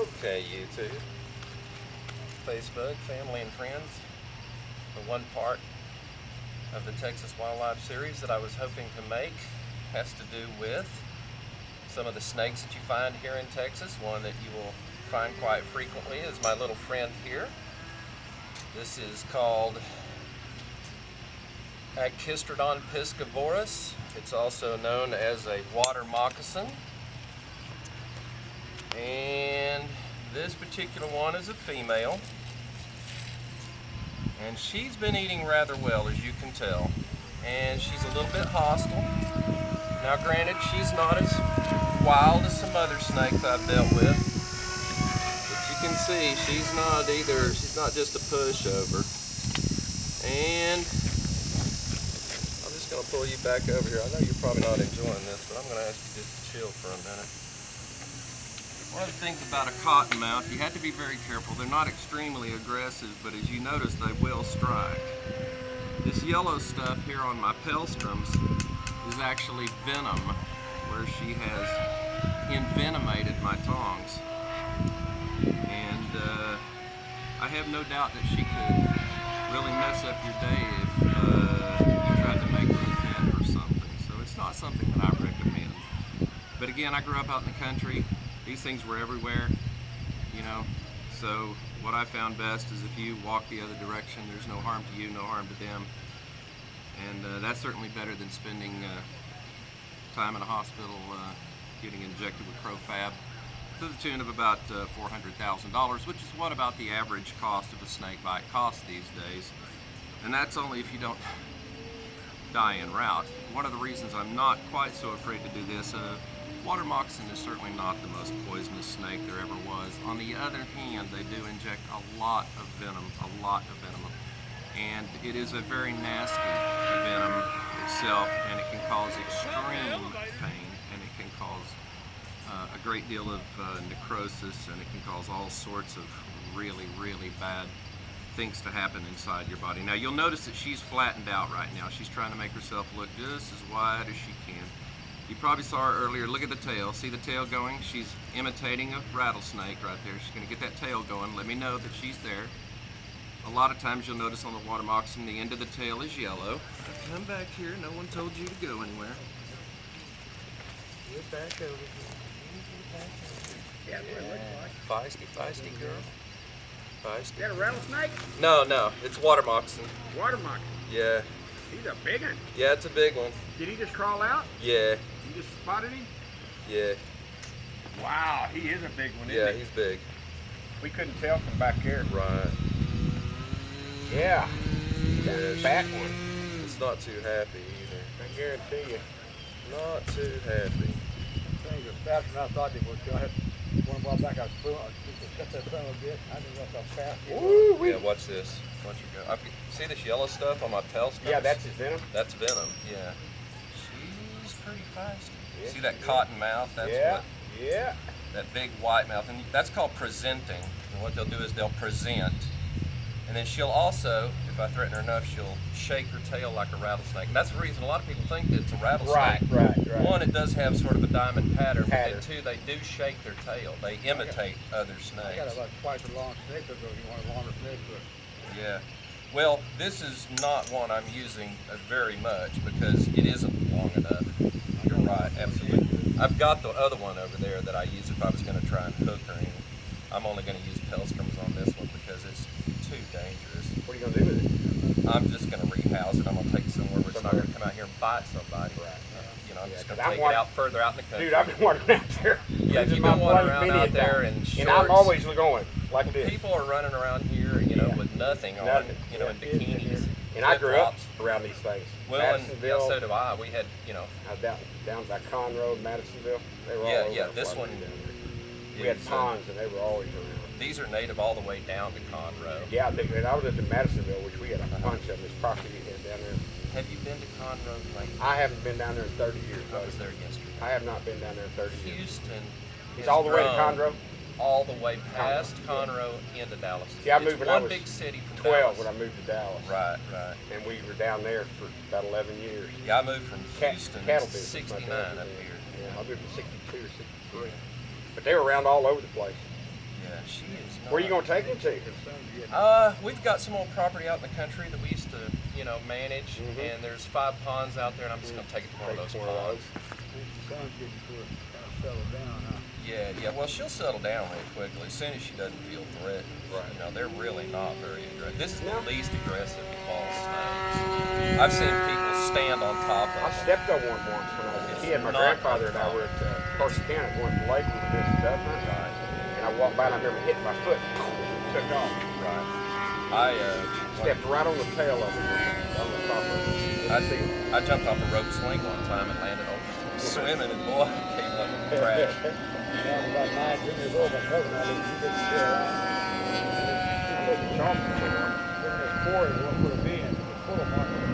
Okay, YouTube, Facebook, family and friends, the one part of the Texas Wildlife series that I was hoping to make has to do with some of the snakes that you find here in Texas. One that you will find quite frequently is my little friend here. This is called Agkistrodon Piscivorus. It's also known as a water moccasin. And this particular one is a female. And she's been eating rather well, as you can tell. And she's a little bit hostile. Now granted, she's not as wild as some other snakes I've dealt with. But you can see she's not either, she's not just a pushover. And I'm just going to pull you back over here. I know you're probably not enjoying this, but I'm going to ask you just to chill for a minute. One of the things about a cottonmouth, you have to be very careful. They're not extremely aggressive, but as you notice, they will strike. This yellow stuff here on my pelstrums is actually venom, where she has envenomated my tongs. And I have no doubt that she could really mess up your day if you tried to make her a pet or something. So it's not something that I recommend. But again, I grew up out in the country. These things were everywhere, you know, so what I found best is if you walk the other direction, there's no harm to you, no harm to them. And that's certainly better than spending time in a hospital getting injected with crofab to the tune of about $400,000, which is what about the average cost of a snake bite costs these days. And that's only if you don't die en route. One of the reasons I'm not quite so afraid to do this, water moccasin is certainly not the most poisonous snake there ever was. On the other hand, they do inject a lot of venom, and it is a very nasty venom itself, and it can cause extreme pain, and it can cause a great deal of necrosis, and it can cause all sorts of really, really bad things to happen inside your body. Now you'll notice that she's flattened out right now. She's trying to make herself look just as wide as she can. You probably saw her earlier. Look at the tail. See the tail going? She's imitating a rattlesnake right there. She's going to get that tail going. Let me know that she's there. A lot of times you'll notice on the water moccasin the end of the tail is yellow. Come back here. No one told you to go anywhere. Get back over here. Yeah, what it looks like. Feisty girl. Feisty. You got a rattlesnake? No. It's water moccasin. Water moccasin. Yeah. He's a big one. Yeah, it's a big one. Did he just crawl out? Yeah. You just spotted him? Yeah. Wow, he is a big one, Yeah, isn't he? he's big. We couldn't tell from back here. Right. Yeah. He's Yeah, a fat one. It's not too happy either. I guarantee you. Not too happy. Things are faster than I thought they would. I had one while back. I was cut that son of a bit. I didn't know how fast it was. Woo-wee. Yeah, watch this. Watch her go. See this yellow stuff on my tail strings? Yeah, that's his venom. That's venom, yeah. She's pretty feisty. Yeah, See that cotton mouth? That's yeah. what, Yeah. that big white mouth. And that's called presenting. And what they'll do is they'll present. And then she'll also, if I threaten her enough, she'll shake her tail like a rattlesnake. And that's the reason a lot of people think that it's a rattlesnake. Right. One, it does have sort of a diamond pattern. But then two, they do shake their tail. They imitate other snakes. I got about twice a long snake, but you want a longer snake, but Yeah. Well, this is not one I'm using very much because it isn't long enough. You're right, absolutely. I've got the other one over there that I use if I was going to try and hook her in. I'm only going to use pelstrums on this one because it's too dangerous. What are you going to do with it? I'm just going to rehouse it. I'm going to take it somewhere where it's not going to come out here and bite somebody. Right. You know, I'm Yeah, just going 'cause to take it out further out in the country. Dude, I've been wandering out there. Yeah, This is you've my been wandering plane around out many there times. in shorts. And I'm always going like this. People are running around here, you know, with nothing on, Nothing. you know, in bikinis. And I grew up flip-flops. around these things. Well, and yeah, Madisonville. so do I. We had, you know. I was down by Conroe, Madisonville. They were all Yeah, over yeah, the this place one down there. We had is, ponds and they were always around. These are native all the way down to Conroe. Yeah, and I was at the Madisonville, which we had a bunch of them. This property we had down there. Have you been to Conroe lately? I haven't been down there in 30 years. I was there yesterday. I have not been down there in 30 years. Houston. It's has all the way to grown Conroe? All the way past Conroe into Dallas. See, I It's moved when I one was big city from 12 Dallas. when I moved to Dallas. Right. And we were down there for about 11 years. Yeah, I moved from Houston in Cattle business, 69 my dad up was in. here. Yeah, I moved in 62 or 63. But they were around all over the place. Yeah, she is not. Where you gonna take him to? We've got some old property out in the country that we used to, manage, and there's 5 ponds out there, and I'm just gonna take it to one of those ponds. The sun's getting to her, kind of settle down, huh? Yeah. Well, she'll settle down really quickly as soon as she doesn't feel threatened. Right. They're really not very aggressive. This is the least aggressive of all snakes. I've seen people stand on top of I them. stepped on one once when I was a It's kid. My not grandfather and I were at Corsicana going to the lake with this stuff, and I walked by and I remember hitting my foot, took off. Right. Stepped right on the tail of it, on the top of it. I jumped off a rope swing one time and landed on swimming, and boy, I came up with a crash. When I was about 9, 10 years old, my cousin and I lived, he didn't stay around. I wasn't talking to him. When this quarry, we went for a bin, it was full of markers.